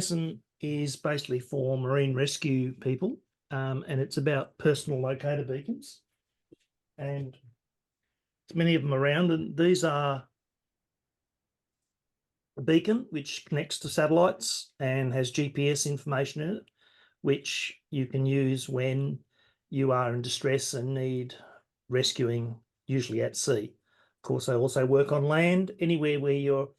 lesson is basically for marine rescue people, and it's about personal locator beacons. And there's many of them around, and these are a beacon which connects to satellites and has GPS information in it, which you can use when you are in distress and need rescuing, usually at sea. Of course, they also work on land. Anywhere where you're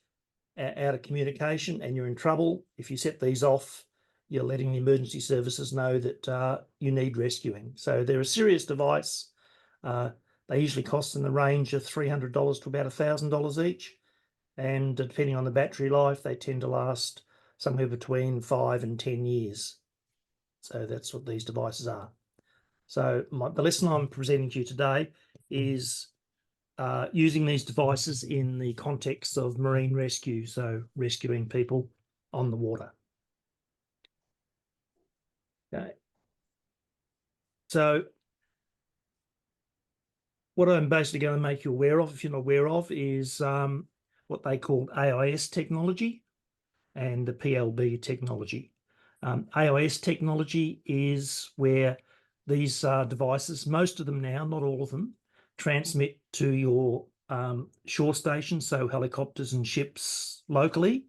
out of communication and you're in trouble, if you set these off, you're letting the emergency services know that you need rescuing. So they're a serious device. They usually cost in the range of $300 to about $1,000 each. And depending on the battery life, they tend to last somewhere between 5 and 10 years. So that's what these devices are. So the lesson I'm presenting to you today is using these devices in the context of marine rescue, so rescuing people on the water. Okay. So what I'm basically going to make you aware of, if you're not aware of, is what they call AIS technology and the PLB technology. AIS technology is where these devices, most of them now, not all of them, transmit to your shore stations, so helicopters and ships locally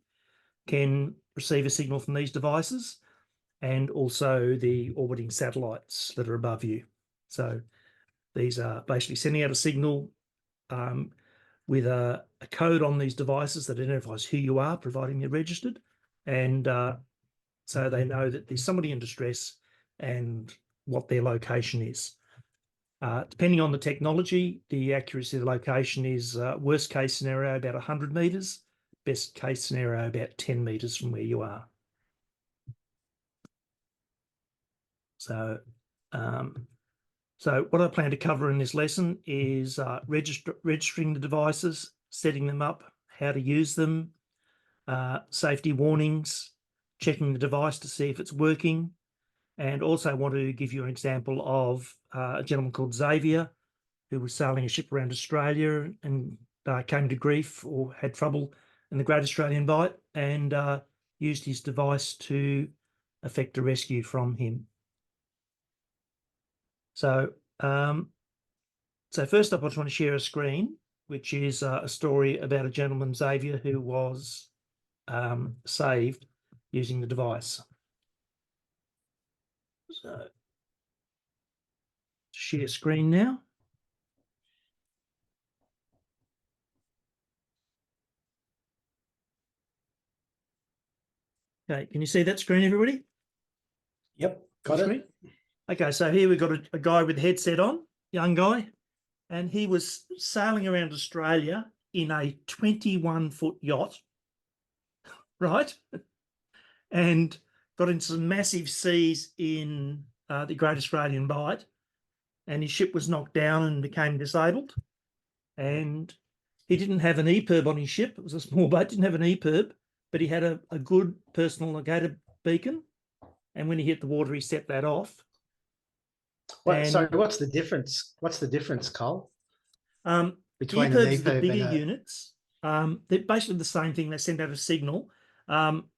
can receive a signal from these devices, and also the orbiting satellites that are above you. So these are basically sending out a signal with a code on these devices that identifies who you are, providing you're registered, and so they know that there's somebody in distress and what their location is. Depending on the technology, the accuracy of the location is worst case scenario about 100 metres, best case scenario about 10 metres from where you are. So, so what I plan to cover in this lesson is registering the devices, setting them up, how to use them, safety warnings, checking the device to see if it's working, and also want to give you an example of a gentleman called Xavier who was sailing a ship around Australia and came to grief or had trouble in the Great Australian Bight and used his device to effect a rescue from him. So, so first up, I just want to share a screen, which is a story about a gentleman, Xavier, who was saved using the device. So, share screen now. Okay, can you see that screen, everybody? Yep, got it. Okay, so here we've got a guy with a headset on, young guy, and he was sailing around Australia in a 21-foot yacht, right? And got into some massive seas in the Great Australian Bight, and his ship was knocked down and became disabled. And he didn't have an EPIRB on his ship. It was a small boat, didn't have an EPIRB, but he had a good personal locator beacon. And when he hit the water, he set that off. Sorry, what's the difference? What's the difference, Cole? Between EPIRBs are the bigger units. They're basically the same thing. They send out a signal.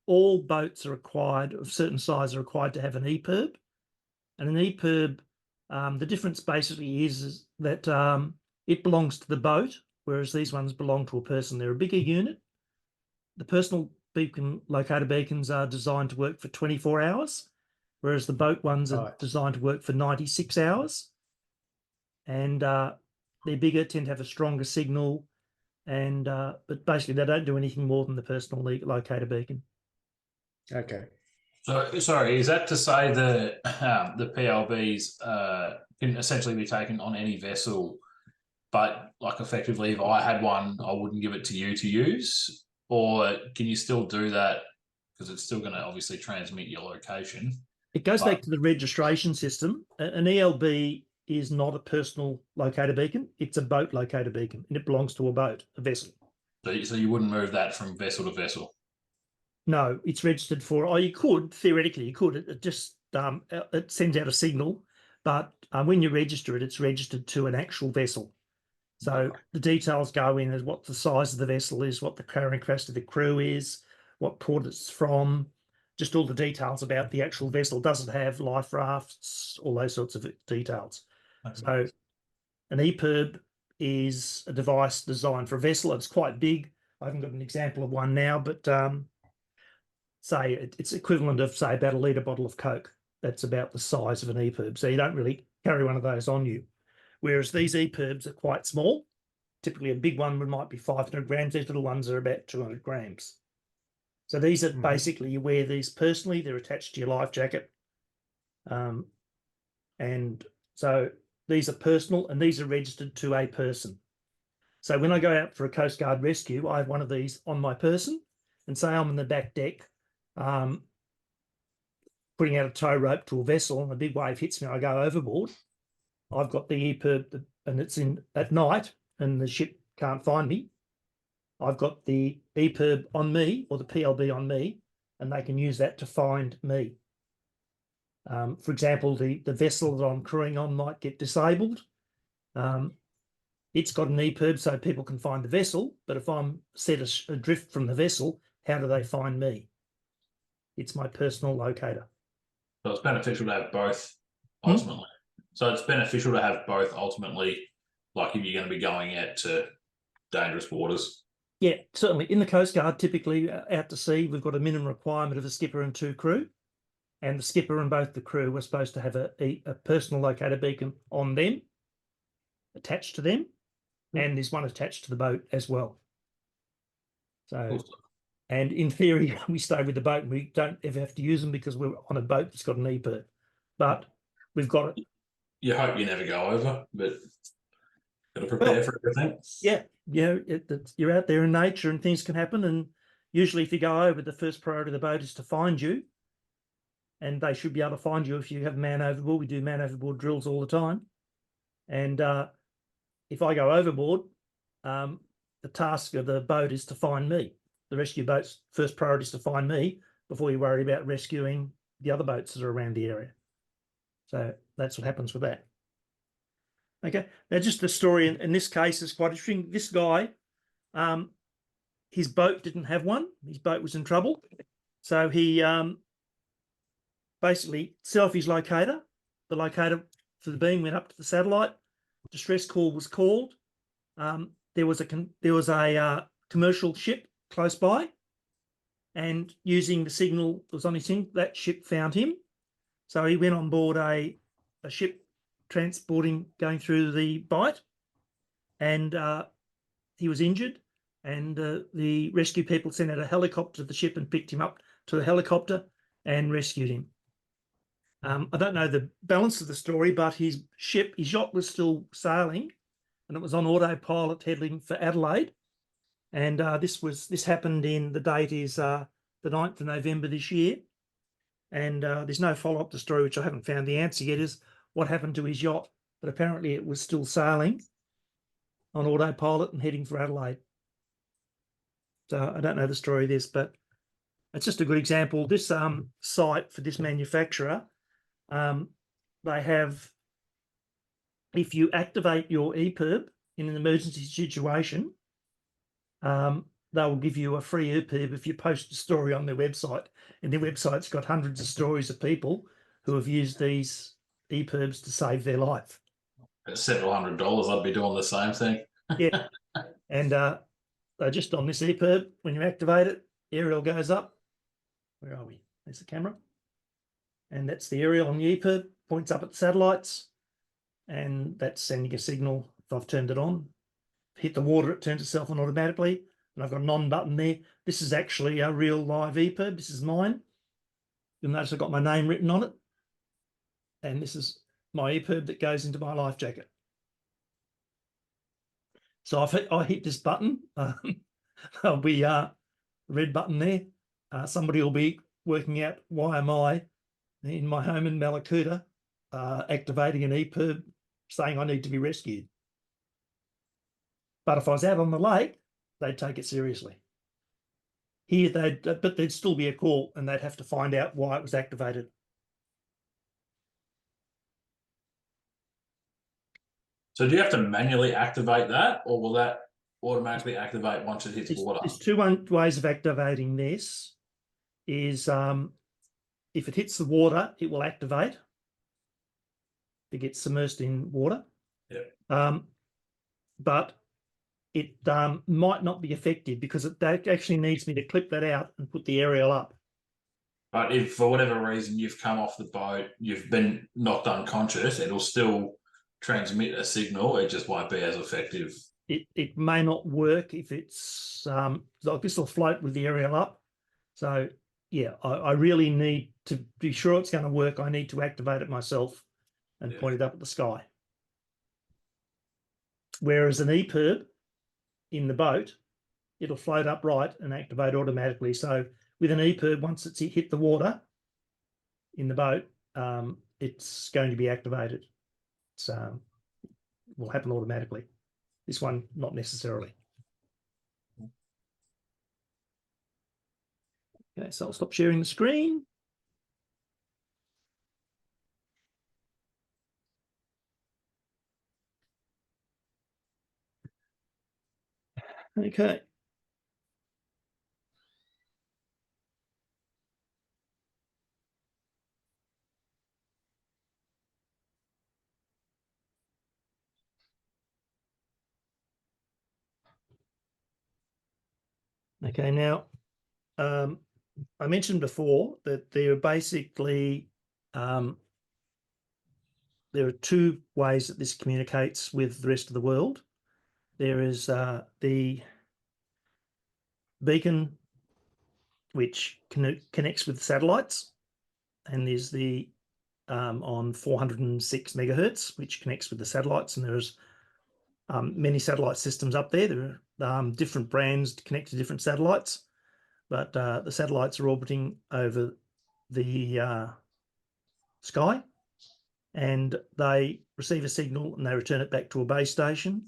All boats are required, of certain size, are required to have an EPIRB. And an EPIRB, the difference basically is that it belongs to the boat, whereas these ones belong to a person. They're a bigger unit. The personal beacon locator beacons are designed to work for 24 hours, whereas the boat ones are designed to work for 96 hours. And they're bigger, tend to have a stronger signal, and but basically they don't do anything more than the personal locator beacon. Okay. So, sorry, is that to say the PLBs can essentially be taken on any vessel, but like effectively if I had one, I wouldn't give it to you to use? Or can you still do that because it's still going to obviously transmit your location? It goes back to the registration system. An ELB is not a personal locator beacon. It's a boat locator beacon, and it belongs to a boat, a vessel. So you wouldn't move that from vessel to vessel? No, it's registered for, oh, you could, theoretically, you could. It just, it sends out a signal, but when you register it, it's registered to an actual vessel. So the details go in as what the size of the vessel is, what the carrying capacity of the crew is, what port it's from, just all the details about the actual vessel. Doesn't have life rafts, all those sorts of details. Okay. So an EPIRB is a device designed for a vessel. It's quite big. I haven't got an example of one now, but say it's equivalent of, say, about a litre bottle of Coke. That's about the size of an EPIRB. So you don't really carry one of those on you. Whereas these EPIRBs are quite small. Typically a big one might be 500 grams. These little ones are about 200 grams. So these are basically, you wear these personally. They're attached to your life jacket. And so these are personal and these are registered to a person. So when I go out for a Coast Guard rescue, I have one of these on my person, and say I'm in the back deck, putting out a tow rope to a vessel and a big wave hits me, I go overboard. I've got the EPIRB and it's in at night and the ship can't find me. I've got the EPIRB on me, or the PLB on me, and they can use that to find me. For example, the vessel that I'm crewing on might get disabled. It's got an EPIRB so people can find the vessel, but if I'm set adrift from the vessel, how do they find me? It's my personal locator. So it's beneficial to have both ultimately. So it's beneficial to have both ultimately, like if you're going to be going out to dangerous waters. Yeah, certainly. In the Coast Guard, typically out to sea, we've got a minimum requirement of a skipper and 2 crew. And the skipper and both the crew are supposed to have a personal locator beacon on them, attached to them, and there's one attached to the boat as well. So, and in theory, we stay with the boat and we don't ever have to use them because we're on a boat that's got an EPIRB. But we've got it. You hope you never go over, but got to prepare for everything. Yeah, you're out there in nature and things can happen. And usually if you go over, the first priority of the boat is to find you. And they should be able to find you if you have man overboard. We do man overboard drills all the time. And if I go overboard, the task of the boat is to find me. The rescue boat's first priority is to find me before you worry about rescuing the other boats that are around the area. So that's what happens with that. Okay, now just the story in this case is quite interesting. This guy, his boat didn't have one. His boat was in trouble. So he basically set off his locator. The locator for the beam went up to the satellite. Distress call was called. There was a commercial ship close by, and using the signal that was on his thing, that ship found him. So he went on board a ship transporting, going through the Bight, and he was injured. And the rescue people sent out a helicopter to the ship and picked him up to the helicopter and rescued him. I don't know the balance of the story, but his yacht was still sailing, and it was on autopilot heading for Adelaide. And this happened the date is the 9th of November this year. And there's no follow-up to the story, which I haven't found the answer yet, is what happened to his yacht. But apparently it was still sailing on autopilot and heading for Adelaide. So I don't know the story of this, but it's just a good example. This site for this manufacturer, they have, if you activate your EPIRB in an emergency situation, they will give you a free EPIRB if you post a story on their website. And their website's got hundreds of stories of people who have used these EPIRBs to save their life. At several $100, I'd be doing the same thing. Yeah. And they're just on this EPIRB. When you activate it, aerial goes up. Where are we? There's the camera. And that's the aerial on the EPIRB, points up at the satellites. And that's sending a signal if I've turned it on. Hit the water, it turns itself on automatically. And I've got an on button there. This is actually a real live EPIRB. This is mine. You'll notice I've got my name written on it. And this is my EPIRB that goes into my life jacket. So I hit this button. There'll be a red button there. Somebody will be working out why am I in my home in Locator activating an EPIRB saying I need to be rescued. But if I was out on the lake, they'd take it seriously. Here, but there'd still be a call and they'd have to find out why it was activated. So do you have to manually activate that, or will that automatically activate once it hits water? There's two ways of activating this. Is if it hits the water, it will activate. It gets submerged in water. Yeah. But it might not be effective because it actually needs me to clip that out and put the aerial up. But if for whatever reason you've come off the boat, you've been knocked unconscious, it'll still transmit a signal. It just won't be as effective. It may not work if it's like this will float with the aerial up. So yeah, I really need to be sure it's going to work. I need to activate it myself and point it up at the sky. Whereas an EPIRB in the boat, it'll float upright and activate automatically. So with an EPIRB, once it's hit the water in the boat, it's going to be activated. So it will happen automatically. This one, not necessarily. Okay, so I'll stop sharing the screen. Okay. Okay, now I mentioned before that there are basically there are two ways that this communicates with the rest of the world. There is the beacon, which connects with satellites, and there's the on 406 megahertz, which connects with the satellites, and there's many satellite systems up there. There are different brands to connect to different satellites, but the satellites are orbiting over the sky, and they receive a signal and they return it back to a base station.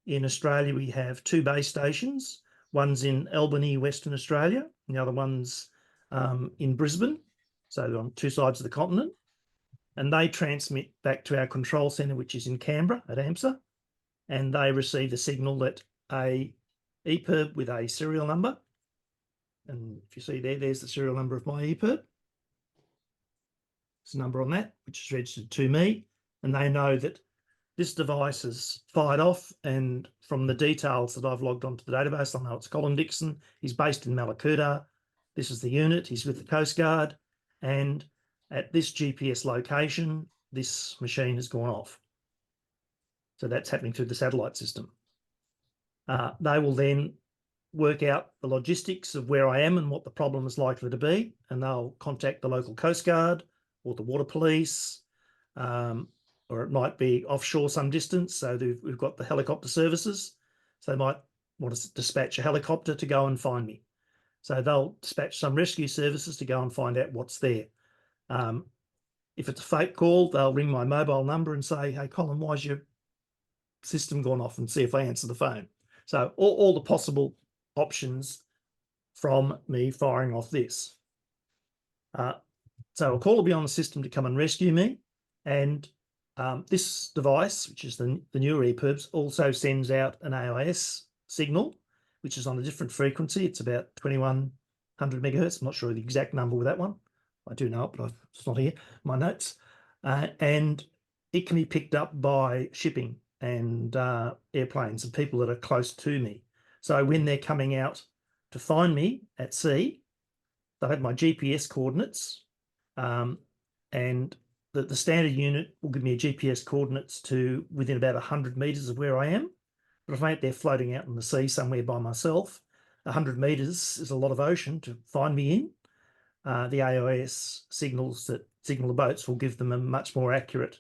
In Australia, we have two base stations. One's in Albany, Western Australia, and the other one's in Brisbane. So they're on two sides of the continent. And they transmit back to our control centre, which is in Canberra at AMSA. And they receive the signal that a EPIRB with a serial number. And if you see there, there's the serial number of my EPIRB. There's a number on that, which is registered to me. And they know that this device is fired off, and from the details that I've logged onto the database, I know it's Colin Dixon. He's based in Locator. This is the unit. He's with the Coast Guard. And at this GPS location, this machine has gone off. So that's happening through the satellite system. They will then work out the logistics of where I am and what the problem is likely to be, and they'll contact the local Coast Guard or the Water Police, or it might be offshore some distance. So we've got the helicopter services. So they might want to dispatch a helicopter to go and find me. So they'll dispatch some rescue services to go and find out what's there. If it's a fake call, they'll ring my mobile number and say, hey, Colin, why's your system gone off, and see if I answer the phone. So all the possible options from me firing off this. So a call will be on the system to come and rescue me. And this device, which is the newer EPIRBs, also sends out an AIS signal, which is on a different frequency. It's about 2100 megahertz. I'm not sure the exact number with that one. I do know it, but it's not here, my notes. And it can be picked up by shipping and airplanes and people that are close to me. So when they're coming out to find me at sea, they have my GPS coordinates, and the standard unit will give me a GPS coordinates to within about 100 metres of where I am. But if I'm out there floating out in the sea somewhere by myself, 100 metres is a lot of ocean to find me in. The AIS signals that signal the boats will give them a much more accurate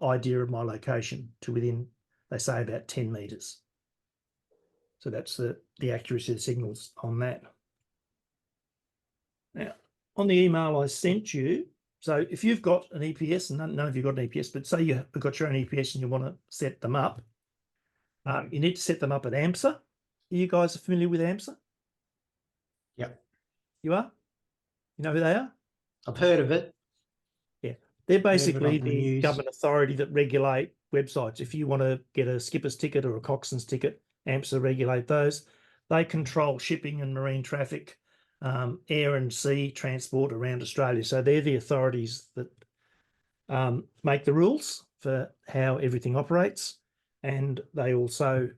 idea of my location to within, they say, about 10 metres. So that's the accuracy of the signals on that. Now, on the email I sent you, so if you've got an EPS, and none of you got an EPS, but say you've got your own EPS and you want to set them up, you need to set them up at AMSA. Are you guys familiar with AMSA? Yep. You are? You know who they are? I've heard of it. Yeah. They're basically the the news. government authority that regulate websites. If you want to get a skipper's ticket or a coxswain's ticket, AMSA regulate those. They control shipping and marine traffic air and sea transport around Australia. So they're the authorities that make the rules for how everything operates, and they also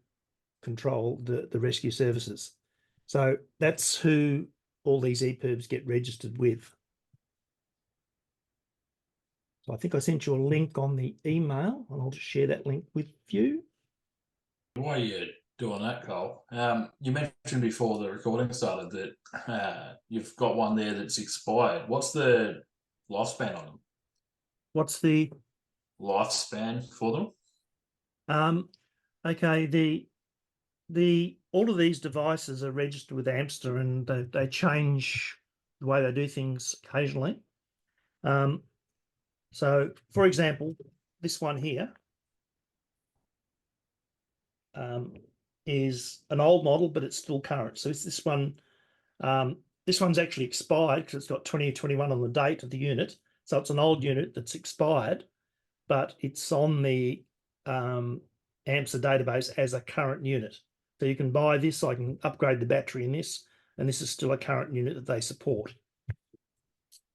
control the rescue services. So that's who all these EPIRBs get registered with. So I think I sent you a link on the email, and I'll just share that link with you. While you're doing that, Cole, you mentioned before the recording started that you've got one there that's expired. What's the lifespan on them? What's the lifespan for them? Okay, all of these devices are registered with AMSTA, and they change the way they do things occasionally. So, for example, this one here is an old model, but it's still current. So it's this one. This one's actually expired because it's got 2021 on the date of the unit. So it's an old unit that's expired, but it's on the AMSA database as a current unit. So you can buy this, I can upgrade the battery in this, and this is still a current unit that they support.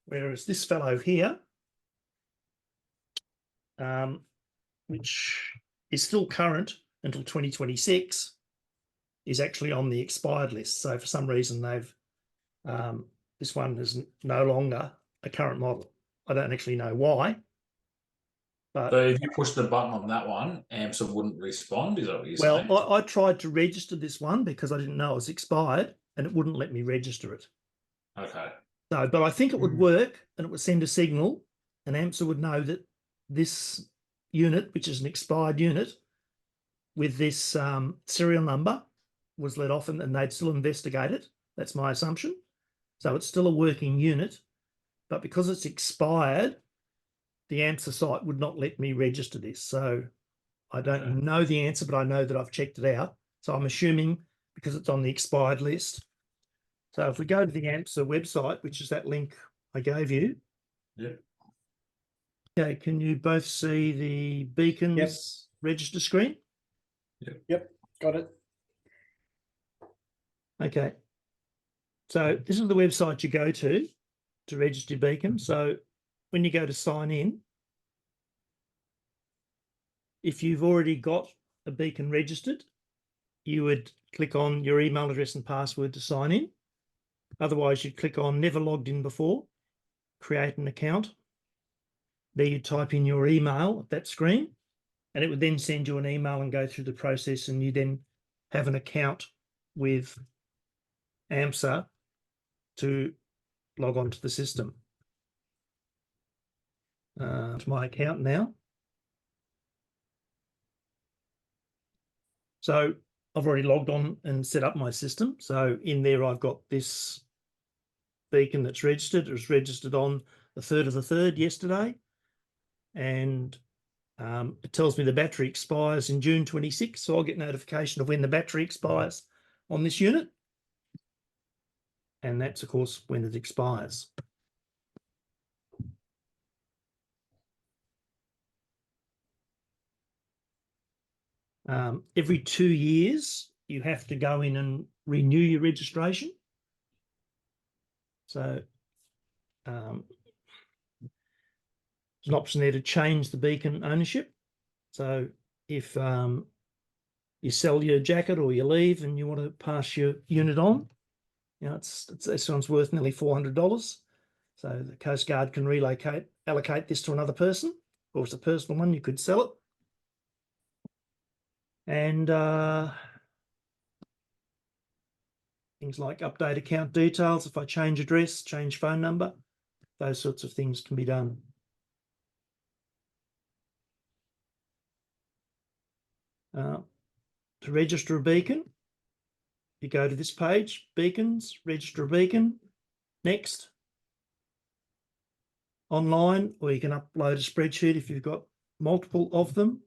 Whereas this fellow here, which is still current until 2026, is actually on the expired list. So for some reason they've this one is no longer a current model. I don't actually know why. But so if you push the button on that one, AMSA wouldn't respond. Is that what you're saying? Well, I tried to register this one because I didn't know it was expired, and it wouldn't let me register it. Okay. So, but I think it would work, and it would send a signal, and AMSA would know that this unit, which is an expired unit, with this serial number, was let off, and they'd still investigate it. That's my assumption. So it's still a working unit, but because it's expired, the AMSA site would not let me register this. So I don't know the answer, but I know that I've checked it out. So I'm assuming because it's on the expired list. So if we go to the AMSA website, which is that link I gave you. Yep. Okay, can you both see the beacons register screen? Yep, got it. Okay. So this is the website you go to register your beacon. So when you go to sign in, if you've already got a beacon registered, you would click on your email address and password to sign in. Otherwise, you'd click on never logged in before, create an account. There you type in your email at that screen, and it would then send you an email and go through the process, and you then have an account with AMSA to log on to the system. To my account now. So I've already logged on and set up my system. So in there, I've got this beacon that's registered. It was registered on the 3rd of the 3rd yesterday. And it tells me the battery expires in June 26. So I'll get notification of when the battery expires on this unit. And that's, of course, when it expires. Every 2 years, you have to go in and renew your registration. So there's an option there to change the beacon ownership. So if you sell your jacket or you leave and you want to pass your unit on, you know, this one's worth nearly $400. So the Coast Guard can allocate this to another person, or if it's a personal one, you could sell it. And things like update account details, if I change address, change phone number, those sorts of things can be done. To register a beacon, you go to this page, beacons, register a beacon, next. Online, or you can upload a spreadsheet if you've got multiple of them.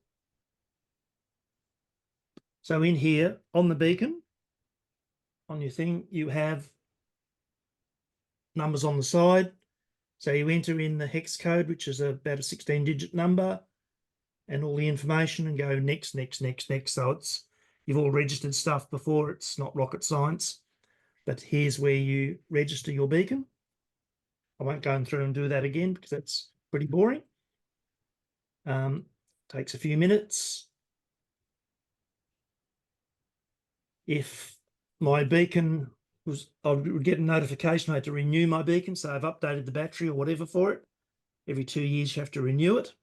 So in here, on the beacon, on your thing, you have numbers on the side. So you enter in the hex code, which is about a 16-digit number, and all the information, and go next, next, next, next. So you've all registered stuff before. It's not rocket science. but here's where you register your beacon. I won't go through and do that again because that's pretty boring. Takes a few minutes. If my beacon I would get a notification I had to renew my beacon, so I've updated the battery or whatever for it. Every 2 years you have to renew it.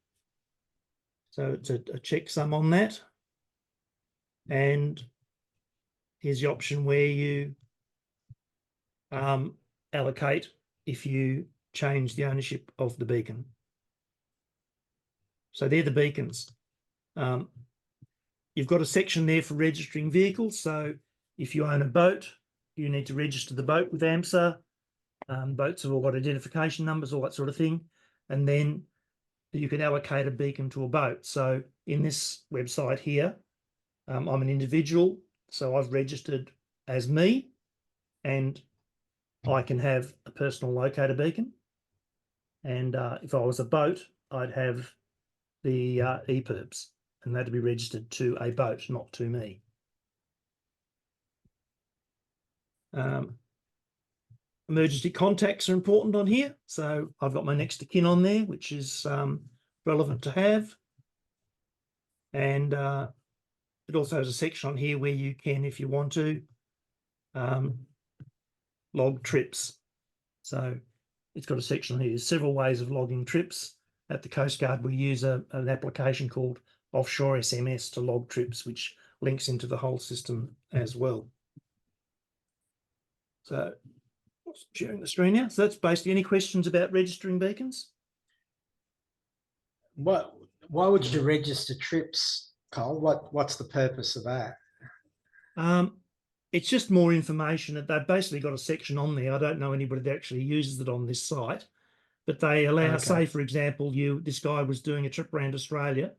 So it's a checksum on that. And here's the option where you allocate if you change the ownership of the beacon. So they're the beacons. You've got a section there for registering vehicles. So if you own a boat, you need to register the boat with AMSA. Boats have all got identification numbers, all that sort of thing. And then you can allocate a beacon to a boat. So in this website here, I'm an individual, so I've registered as me, and I can have a personal locator beacon. And if I was a boat, I'd have the EPLBs, and that'd be registered to a boat, not to me. Emergency contacts are important on here. So I've got my next of kin on there, which is relevant to have. And it also has a section on here where you can, if you want to, log trips. So it's got a section on here. There's several ways of logging trips. At the Coast Guard, we use an application called Offshore SMS to log trips, which links into the whole system as well. So sharing the screen now. So that's basically any questions about registering beacons? Why would you register trips, Cole? What's the purpose of that? It's just more information. They've basically got a section on there. I don't know anybody that actually uses it on this site, but they allow, say, for example, this guy was doing a trip around Australia.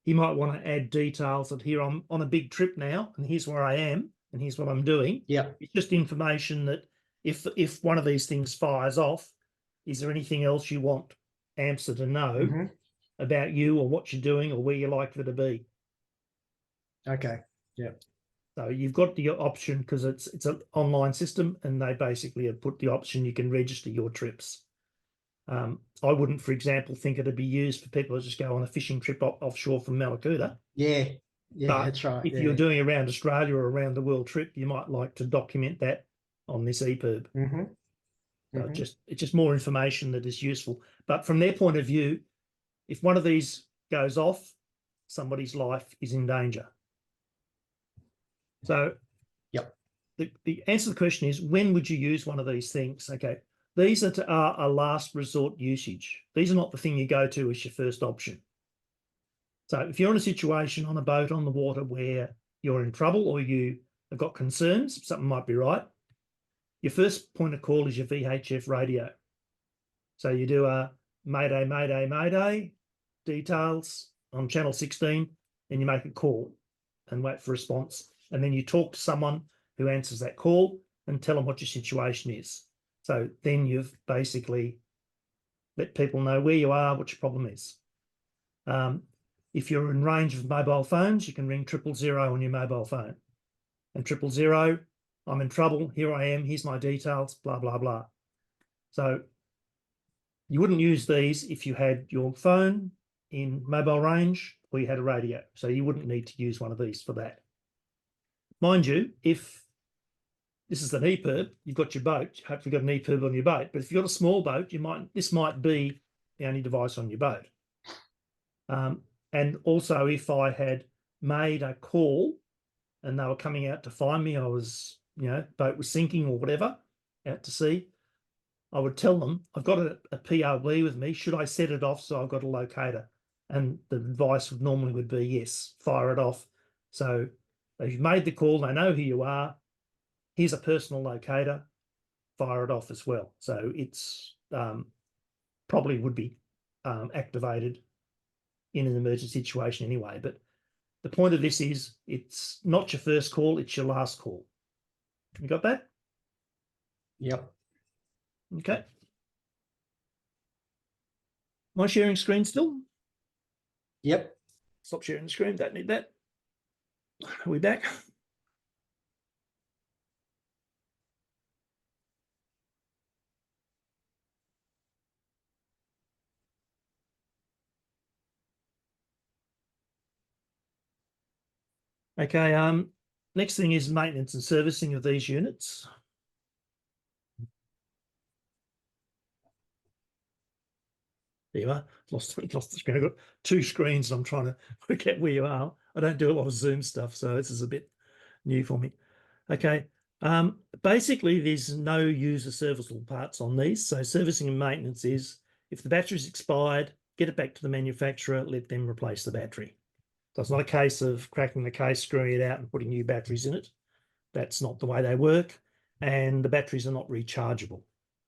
He might want to add details that here I'm on a big trip now, and here's where I am, and here's what I'm doing. Yeah. It's just information that if one of these things fires off, is there anything else you want AMSA to know about you or what you're doing or where you're likely to be? Okay. Yeah. So you've got the option, because it's an online system, and they basically have put the option you can register your trips. I wouldn't, for example, think it'd be used for people to just go on a fishing trip offshore from Locator. Yeah, but that's right. If you're doing around Australia or around the world trip, you might like to document that on this EPLB. So it's just more information that is useful. But from their point of view, if one of these goes off, somebody's life is in danger. So the answer to the question is, when would you use one of these things? Okay, these are a last resort usage. These are not the thing you go to as your first option. So if you're in a situation on a boat on the water where you're in trouble or you have got concerns, something might be right, your first point of call is your VHF radio. So you do a Mayday, Mayday, Mayday, details on channel 16, and you make a call and wait for a response. And then you talk to someone who answers that call and tell them what your situation is. So then you've basically let people know where you are, what your problem is. If you're in range of mobile phones, you can ring 000 on your mobile phone. And 000, I'm in trouble, here I am, here's my details, blah, blah, blah. So you wouldn't use these if you had your phone in mobile range or you had a radio. So you wouldn't need to use one of these for that. Mind you, if this is an EPLB, you've got your boat, you hopefully got an EPLB on your boat. But if you've got a small boat, this might be the only device on your boat. And also, if I had made a call and they were coming out to find me, I was, boat was sinking or whatever, out to sea, I would tell them, I've got a PLB with me. Should I set it off so I've got a locator? And the advice would be, yes, fire it off. So if you've made the call, they know who you are. Here's a personal locator, fire it off as well. So it's probably would be activated in an emergency situation anyway. But the point of this is, it's not your first call, it's your last call. You got that? Yep. Okay. Am I sharing screen still? Yep. Stop sharing the screen, don't need that. Are we back? Okay, next thing is maintenance and servicing of these units. There you are. Lost the screen. I've got two screens and I'm trying to work out where you are. I don't do a lot of Zoom stuff, so this is a bit new for me. Okay. Basically, there's no user serviceable parts on these. So servicing and maintenance is if the battery's expired, get it back to the manufacturer, let them replace the battery. So it's not a case of cracking the case, screwing it out and putting new batteries in it. That's not the way they work. And the batteries are not rechargeable.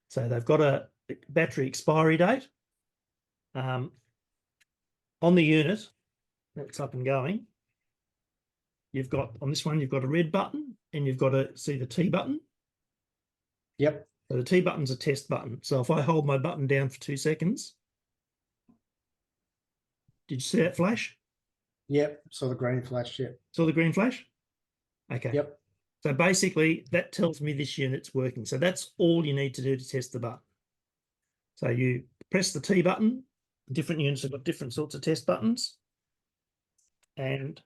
So they've got a battery expiry date. On the unit that's up and going, you've got on this one, you've got a red button and you've got to see the T button. Yep. So the T button's a test button. So if I hold my button down for 2 seconds, did you see that flash? Yep. Saw the green flash. Yep. Saw the green flash? Okay. Yep. So basically that tells me this unit's working. So that's all you need to do to test the button. So you press the T button. Different units have got different sorts of test buttons. And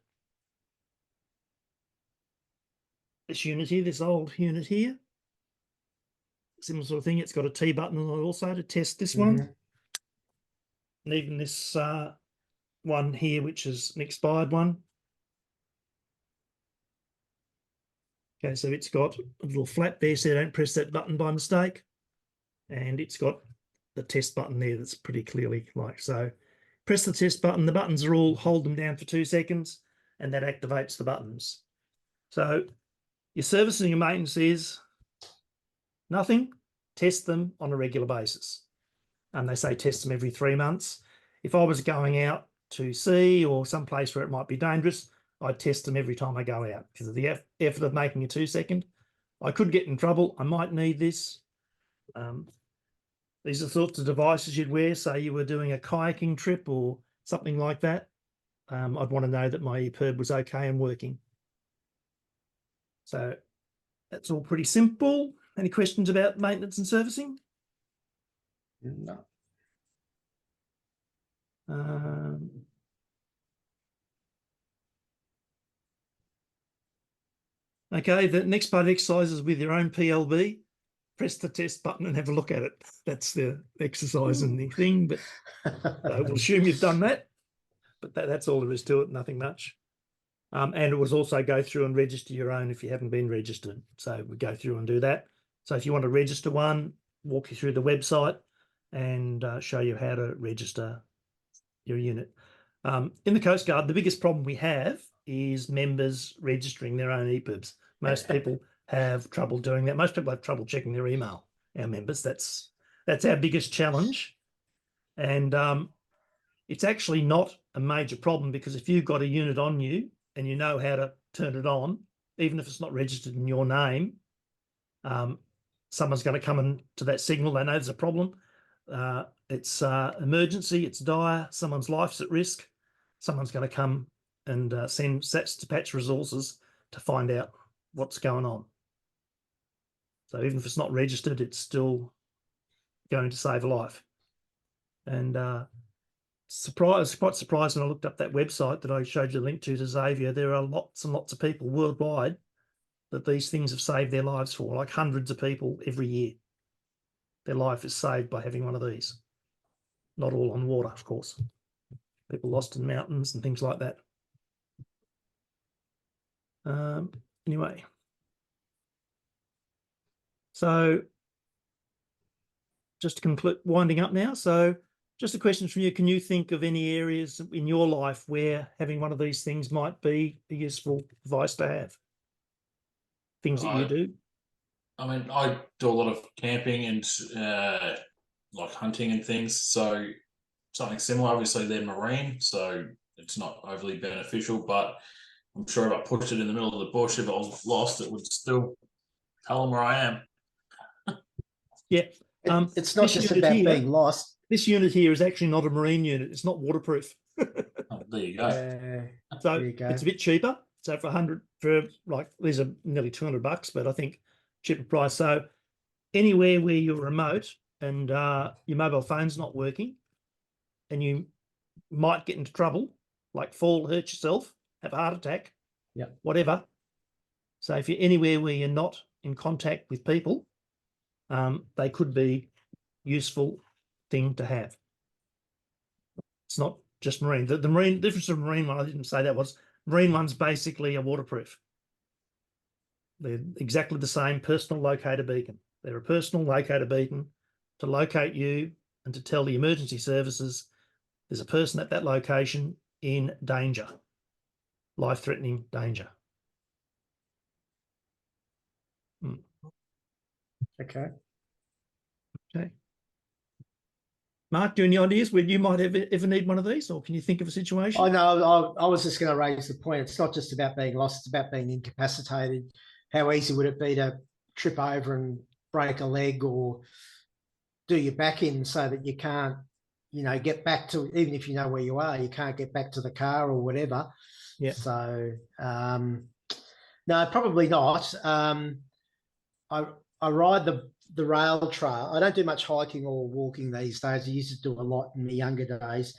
this unit here, this old unit here, similar sort of thing. It's got a T button on it also to test this one. And even this one here, which is an expired one. Okay, so it's got a little flap there, so don't press that button by mistake. And it's got the test button there that's pretty clearly like so. Press the test button, the buttons are all, hold them down for 2 seconds, and that activates the buttons. So your servicing and maintenance is nothing, test them on a regular basis. And they say test them every 3 months. If I was going out to sea or someplace where it might be dangerous, I'd test them every time I go out because of the effort of making a 2 second. I could get in trouble. I might need this. These are the sorts of devices you'd wear. Say you were doing a kayaking trip or something like that. I'd want to know that my EPIRB was okay and working. So that's all pretty simple. Any questions about maintenance and servicing? No. Okay, the next part of the exercise is with your own PLB. Press the test button and have a look at it. That's the exercise and the thing, but I will assume you've done that. But that's all there is to it, nothing much. And it was also go through and register your own if you haven't been registered. So we go through and do that. So if you want to register one, walk you through the website and show you how to register your unit. In the Coast Guard, the biggest problem we have is members registering their own EPIRBs. Most people have trouble doing that. Most people have trouble checking their email, our members. That's our biggest challenge. And it's actually not a major problem because if you've got a unit on you and you know how to turn it on, even if it's not registered in your name, someone's going to come into that signal. They know there's a problem. It's emergency, it's dire, someone's life's at risk. Someone's going to come and send SATS dispatch resources to find out what's going on. So even if it's not registered, it's still going to save a life. And I was quite surprised when I looked up that website that I showed you the link to Xavier. There are lots and lots of people worldwide that these things have saved their lives for, like hundreds of people every year. Their life is saved by having one of these. Not all on water, of course. People lost in mountains and things like that. Anyway. So just to conclude, winding up now. So just a question from you. Can you think of any areas in your life where having one of these things might be a useful device to have? Things that you do? I mean, I do a lot of camping and like hunting and things. So something similar. Obviously, they're marine, so it's not overly beneficial. But I'm sure if I pushed it in the middle of the bush, if I was lost, it would still tell them where I am. Yeah. It's not just about being lost. This unit here is actually not a marine unit. It's not waterproof. Oh, there you go. So there you go. It's a bit cheaper. So these are nearly $200, but I think cheaper price. So anywhere where you're remote and your mobile phone's not working and you might get into trouble, like fall, hurt yourself, have a heart attack, whatever. So if you're anywhere where you're not in contact with people, they could be useful thing to have. It's not just marine. The marine difference of marine one, I didn't say that was marine one's basically a waterproof. They're exactly the same personal locator beacon. They're a personal locator beacon to locate you and to tell the emergency services there's a person at that location in danger, life-threatening danger. Okay. Okay. Mark, do you have any ideas where you might ever need one of these, or can you think of a situation? I know. I was just going to raise the point. It's not just about being lost; it's about being incapacitated. How easy would it be to trip over and break a leg, or do your back in so that you can't, get back to, even if you know where you are, you can't get back to the car or whatever. Yeah. So, no, probably not. I ride the rail trail. I don't do much hiking or walking these days. I used to do a lot in the younger days,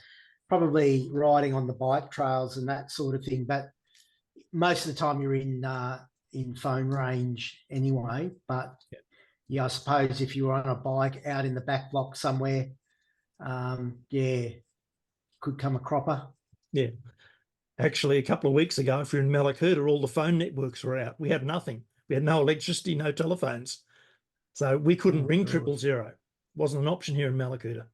probably riding on the bike trails and that sort of thing. But most of the time you're in phone range anyway. But yeah, I suppose if you were on a bike out in the back block somewhere, could come a cropper. Yeah. Actually, a couple of weeks ago, if you're in Locator, all the phone networks were out. We had nothing. We had no electricity, no telephones. So we couldn't ring 000. Wasn't an option here in Locator.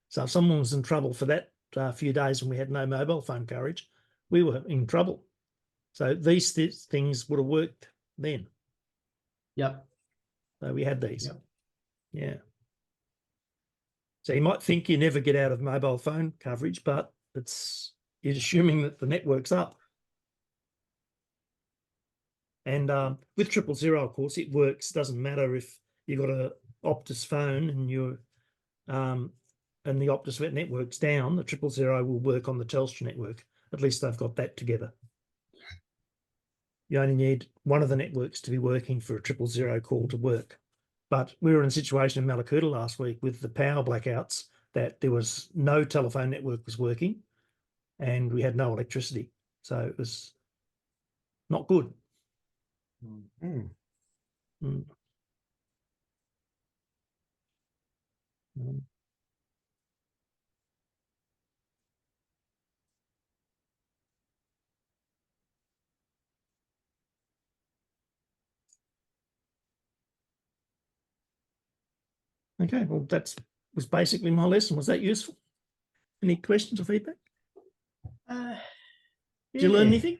So if someone was in trouble for that few days when we had no mobile phone coverage, we were in trouble. So these things would have worked then. Yep. So we had these. Yep. Yeah. So you might think you never get out of mobile phone coverage, but you're assuming that the network's up. And with 000, of course, it works. Doesn't matter if you've got a Optus phone and you're and the Optus network's down, the 000 will work on the Telstra network. At least they've got that together. You only need one of the networks to be working for a 000 call to work. But we were in a situation in Mallacoota last week with the power blackouts that there was no telephone network was working and we had no electricity. So it was not good. Mm. Mm. Okay, well, was basically my lesson. Was that useful? Any questions or feedback? Did you learn anything?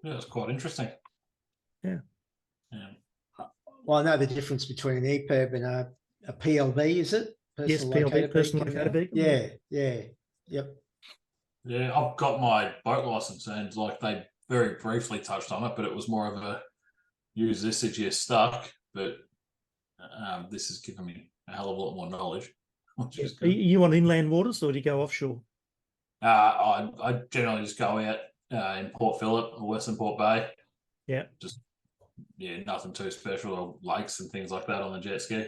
Yeah, it's quite interesting. Yeah. Well, I know the difference between an EPIRB and a PLB, is it? Yes, PLB, personal locator beacon. Yeah. Yep. Yeah, I've got my boat license and like they very briefly touched on it, but it was more of a use this if you're stuck. But this has given me a hell of a lot more knowledge. Which is good. You on inland waters or do you go offshore? I generally just go out in Port Phillip or Western Port Bay. Yeah. Just nothing too special, or lakes and things like that on the jet ski.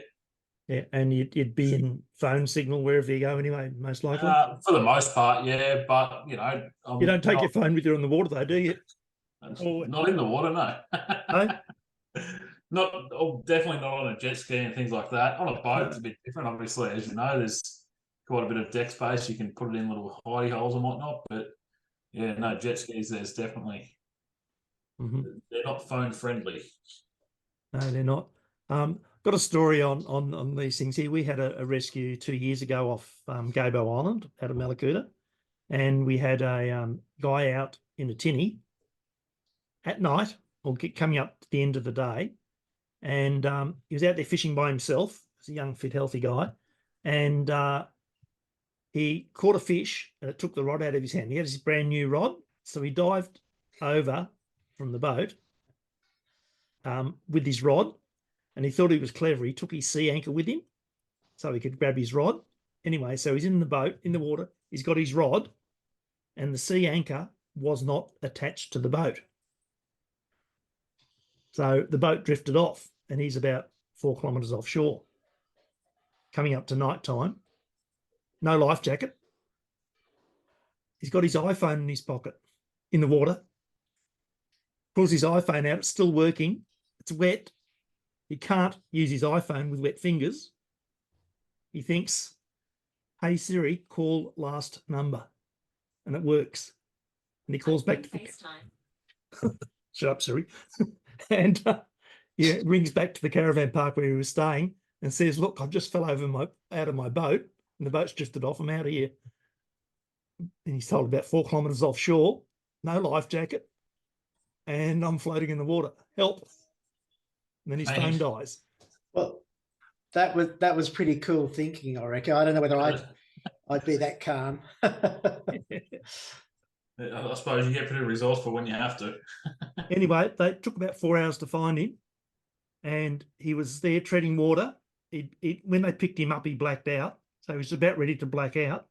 Yeah, and you'd be in phone signal wherever you go anyway, most likely. For the most part, yeah. But you don't take your phone with you on the water, though, do you? Not in the water, no. No? Definitely not on a jet ski and things like that. On a boat, it's a bit different, obviously. As you know, there's quite a bit of deck space. You can put it in little hidey holes and whatnot. But yeah, no, jet skis, there's definitely they're not phone friendly. No, they're not. Got a story on these things here. We had a rescue 2 years ago off Gabo Island out of Mallacoota, and we had a guy out in a tinny at night, or coming up to the end of the day, and he was out there fishing by himself. He's a young, fit, healthy guy, and he caught a fish, and it took the rod out of his hand. He had his brand new rod, so he dived over from the boat with his rod, and he thought he was clever. He took his sea anchor with him so he could grab his rod. Anyway, so he's in the boat, in the water. He's got his rod, and the sea anchor was not attached to the boat. So the boat drifted off, and he's about 4 kilometres offshore. Coming up to night time, no life jacket. He's got his iPhone in his pocket in the water. pulls his iPhone out. It's still working. It's wet. He can't use his iPhone with wet fingers. He thinks, "Hey Siri, call last number," and it works. And he calls back to the FaceTime. shut up, Siri, and rings back to the caravan park where he was staying and says, "Look, I just fell over out of my boat, and the boat's drifted off. I'm out of here." And he's told about 4 kilometres offshore, no life jacket, and I'm floating in the water. Help! And then his phone dies. Well, that was pretty cool thinking, I reckon. I don't know whether I'd be that calm. I suppose you get pretty resourceful when you have to. Anyway, they took about 4 hours to find him, and he was there treading water. When they picked him up, he blacked out, so he was about ready to black out.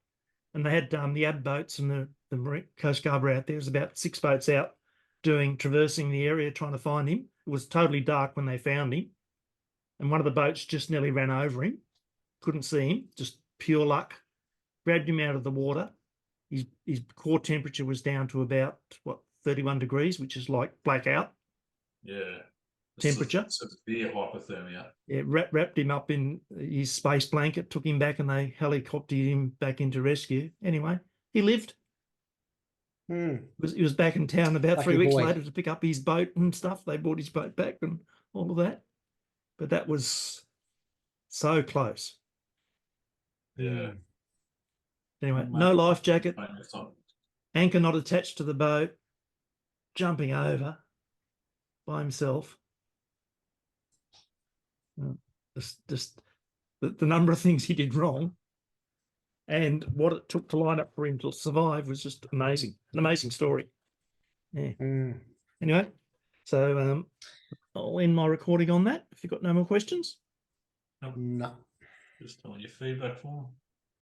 And they had the AB boats and the Marine Coast Guard were out there. There was about 6 boats out traversing the area trying to find him. It was totally dark when they found him, and one of the boats just nearly ran over him. Couldn't see him, just pure luck. Grabbed him out of the water. His core temperature was down to about 31 degrees, which is like blackout. Yeah. Temperature. Severe hypothermia. Yeah, wrapped him up in his space blanket, took him back, and they helicoptered him back into rescue. Anyway, he lived. He was back in town about Lucky 3 weeks boy. later to pick up his boat and stuff. They brought his boat back and all of that. But that was so close. Yeah. Anyway, no life jacket, anchor not attached to the boat, jumping over by himself. Just the number of things he did wrong and what it took to line up for him to survive was just amazing. An amazing story. Yeah. Anyway, so I'll end my recording on that. If you've got no more questions. No. Just telling your feedback form.